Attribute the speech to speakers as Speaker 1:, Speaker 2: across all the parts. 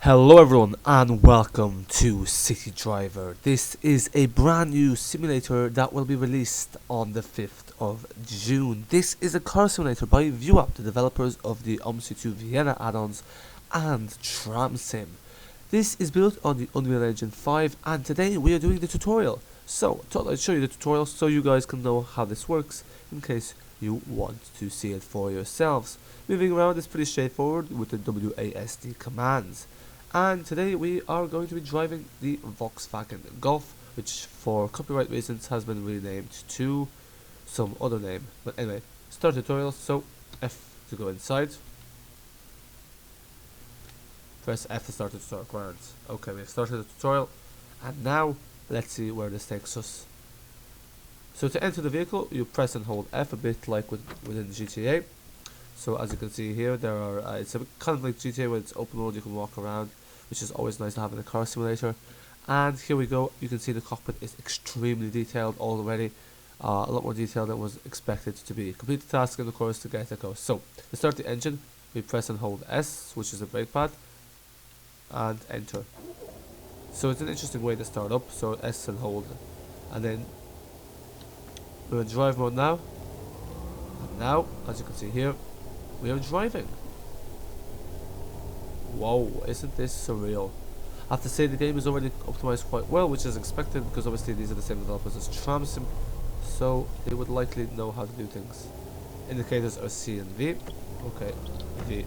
Speaker 1: Hello everyone and welcome to CityDriver. This is a brand new simulator that will be released on the 5th of June. This is a car simulator by ViewApp, the developers of the Omsi to Vienna addons and Tramsim. This is built on the Unreal Engine 5 and today we are doing the tutorial. So I thought I'd show you the tutorial so you guys can know how this works in case you want to see it for yourselves. Moving around is pretty straightforward with the WASD commands. And today we are going to be driving the Volkswagen Golf, which for copyright reasons has been renamed to some other name. But anyway, start tutorial. So F to go inside. Press F to start the tutorial. Grand. Okay, we've started the tutorial, and now let's see where this takes us. So to enter the vehicle, you press and hold F, a bit like within GTA. So as you can see here, there are it's a kind of like GTA where it's open world, you can walk around, which is always nice to have in a car simulator. And here we go, you can see the cockpit is extremely detailed already, a lot more detailed than was expected to be. Complete the task and of course to get it go. So to start the engine, we press and hold S, which is the brake pad, and enter. So it's an interesting way to start up, so S and hold, and then we're in drive mode now, and now as you can see here, we are driving. Whoa, isn't this surreal? I have to say the game is already optimized quite well, which is expected because obviously these are the same developers as Tramsim, so they would likely know how to do things. Indicators are C and V. Okay, V.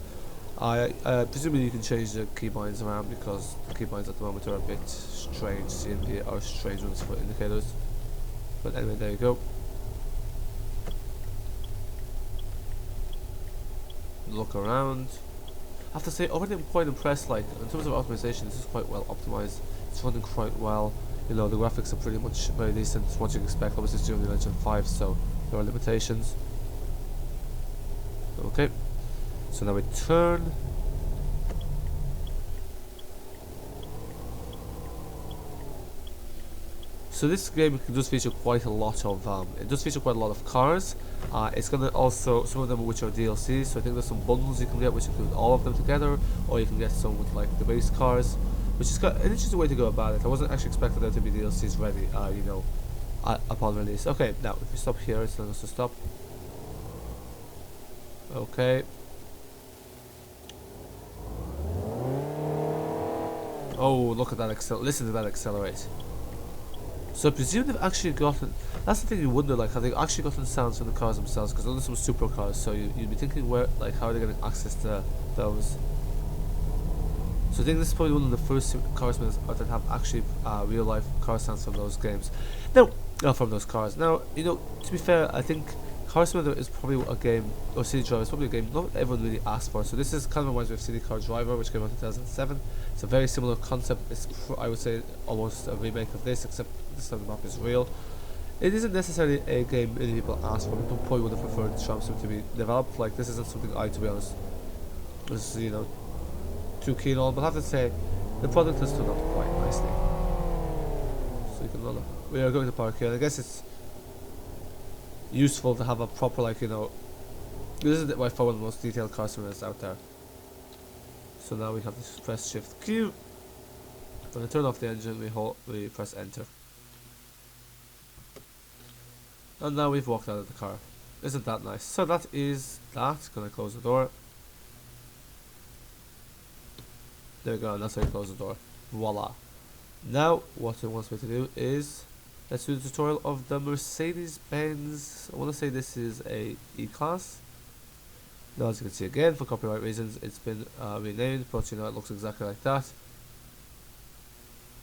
Speaker 1: Presumably you can change the keybinds around because the keybinds at the moment are a bit strange. C and V are strange ones for indicators. But anyway, there you go. Look around. I have to say, already I'm quite impressed. Like in terms of optimization, this is quite well optimized. It's running quite well. You know, the graphics are pretty much very decent. It's what you expect. Obviously, it's Unreal Engine 5, so there are limitations. Okay, so now we turn. So this game does feature quite a lot of cars. It's gonna also some of them which are DLCs. So I think there's some bundles you can get which include all of them together, or you can get some with like the base cars, which is an interesting way to go about it. I wasn't actually expecting there to be DLCs ready, you know, upon release. Okay, now if we stop here, it's telling us to stop. Okay. Oh, look at that listen to that accelerate. So I presume they've actually gotten, that's the thing you wonder, like have they actually gotten sounds from the cars themselves, because those are some supercars, so you'd be thinking where, like how are they getting access to those. So I think this is probably one of the first car simulators that have actually real life car sounds from those games. Now, from those cars. Now, you know, to be fair, I think Car Simulator is probably a game, or CityDriver is probably a game not everyone really asked for. So this is kind of reminds me of CityDriver, which came out in 2007. It's a very similar concept. It's I would say almost a remake of this, except this time the map is real. It isn't necessarily a game many people asked for. People probably would have preferred Tramsim to be developed. Like this isn't something I, to be honest, was too keen on. But I have to say, the product has turned out quite nicely. So you can look. We are going to park here, and I guess it's useful to have a proper, like, this is by far one of the most detailed car simulators out there. So now we have to press Shift Q. When I turn off the engine, we press Enter. And now we've walked out of the car. Isn't that nice? So that is that. Gonna close the door. There we go, and that's how you close the door. Voila. Now what it wants me to do is let's do the tutorial of the Mercedes-Benz. I want to say this is a E-Class. Now as you can see again, for copyright reasons, it's been renamed, but it looks exactly like that.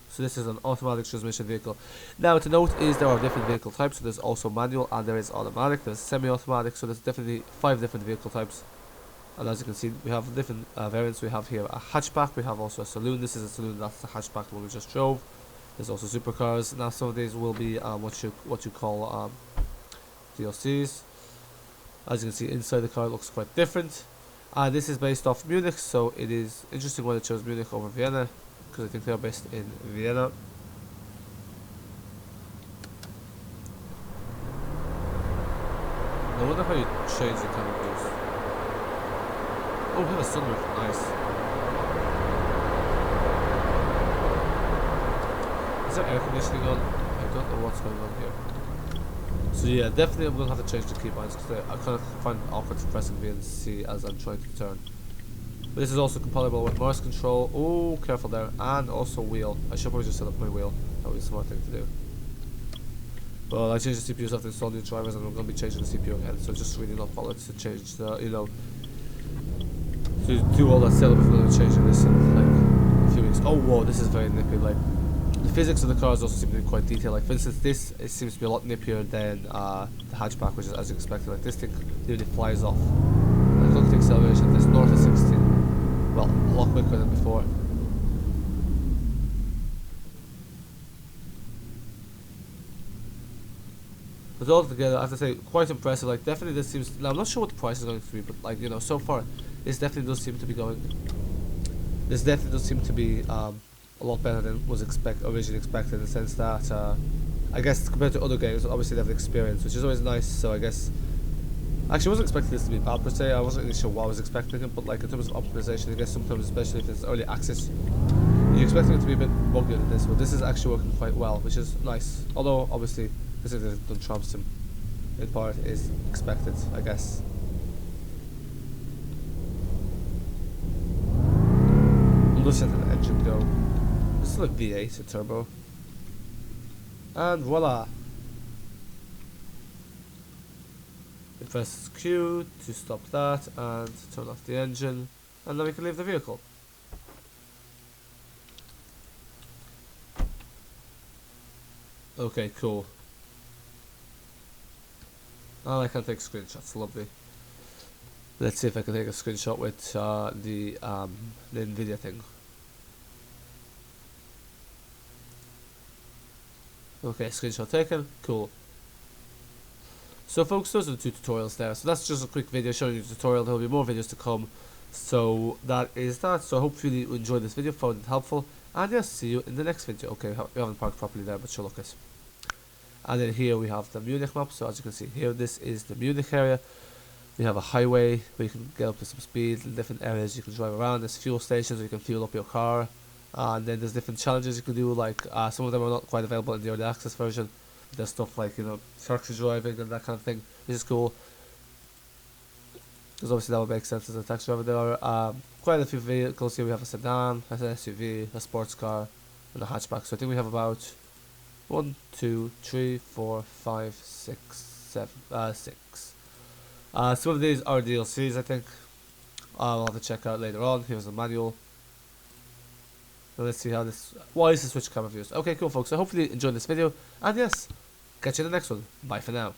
Speaker 1: So this is an automatic transmission vehicle. Now to note is there are different vehicle types. So there's also manual and there is automatic. There's semi-automatic. So there's definitely 5 different vehicle types. And as you can see, we have different variants. We have here a hatchback. We have also a saloon. This is a saloon. That's the hatchback, the one we just drove. There's also supercars. Now some of these will be what you call DLCs. As you can see, inside the car it looks quite different. This is based off Munich, so it is interesting why they chose Munich over Vienna, because I think they are based in Vienna. I wonder how you change the camera views. Oh, we have a sunroof. Nice. there air conditioning on? I don't know what's going on here. So yeah, definitely I'm going to have to change the keybinds because I kind of find it awkward pressing V and C as I'm trying to turn. But this is also compatible with mouse control. Oh, careful there. And also wheel. I should probably just set up my wheel. That would be a smart thing to do. Well, I changed the CPUs after installing new drivers and I'm going to be changing the CPU again. So just really not bothered to change the, you know, to do all that setup if I'm going to change this in like a few weeks. Oh, whoa, this is very nippy. Like, the physics of the cars also seem to be quite detailed. Like, for instance, this it seems to be a lot nippier than the hatchback, which is as expected. Like, this thing nearly flies off. And look at the acceleration. This north of 16. Well, a lot quicker than before. But altogether, I have to say, quite impressive. Like, definitely this seems... Now, I'm not sure what the price is going to be, but, like, you know, so far, this definitely does seem to be going... This definitely does seem to be a lot better than was originally expected, in the sense that, I guess, compared to other games, obviously they have the experience, which is always nice, so I guess... Actually, I wasn't expecting this to be bad, per se. I wasn't really sure what I was expecting it, but, like, in terms of optimization, I guess sometimes, especially if it's early access, you're expecting it to be a bit buggier than this, but this is actually working quite well, which is nice. Although, obviously... This is done Tramsim in part is expected, I guess. Listen to the engine go. This is like V8 a turbo. And voila! We press Q to stop that and turn off the engine, and then we can leave the vehicle. Okay, cool. Oh, I can take screenshots, lovely. Let's see if I can take a screenshot with the Nvidia thing. Okay, screenshot taken, cool. So folks, those are the two tutorials there. So that's just a quick video showing you the tutorial. There will be more videos to come. So that is that. So hopefully you enjoyed this video, found it helpful. And yes, see you in the next video. Okay, we haven't parked properly there, but sure, look at. And then here we have the Munich map. So as you can see here, this is the Munich area. We have a highway where you can get up to some speed. In different areas you can drive around. There's fuel stations where you can fuel up your car. And then there's different challenges you can do. Like some of them are not quite available in the early access version. There's stuff like, you know, taxi driving and that kind of thing, which is cool. Because obviously that would make sense as a taxi driver. There are quite a few vehicles here. We have a sedan, an SUV, a sports car, and a hatchback. So I think we have about 1, 2, 3, 4, 5, 6, 7, 6. Some of these are DLCs, I think. I'll have to check out later on. Here's the manual. So let's see how this... Why is the switch camera views? Okay, cool, folks. So hopefully you enjoyed this video. And yes, catch you in the next one. Bye for now.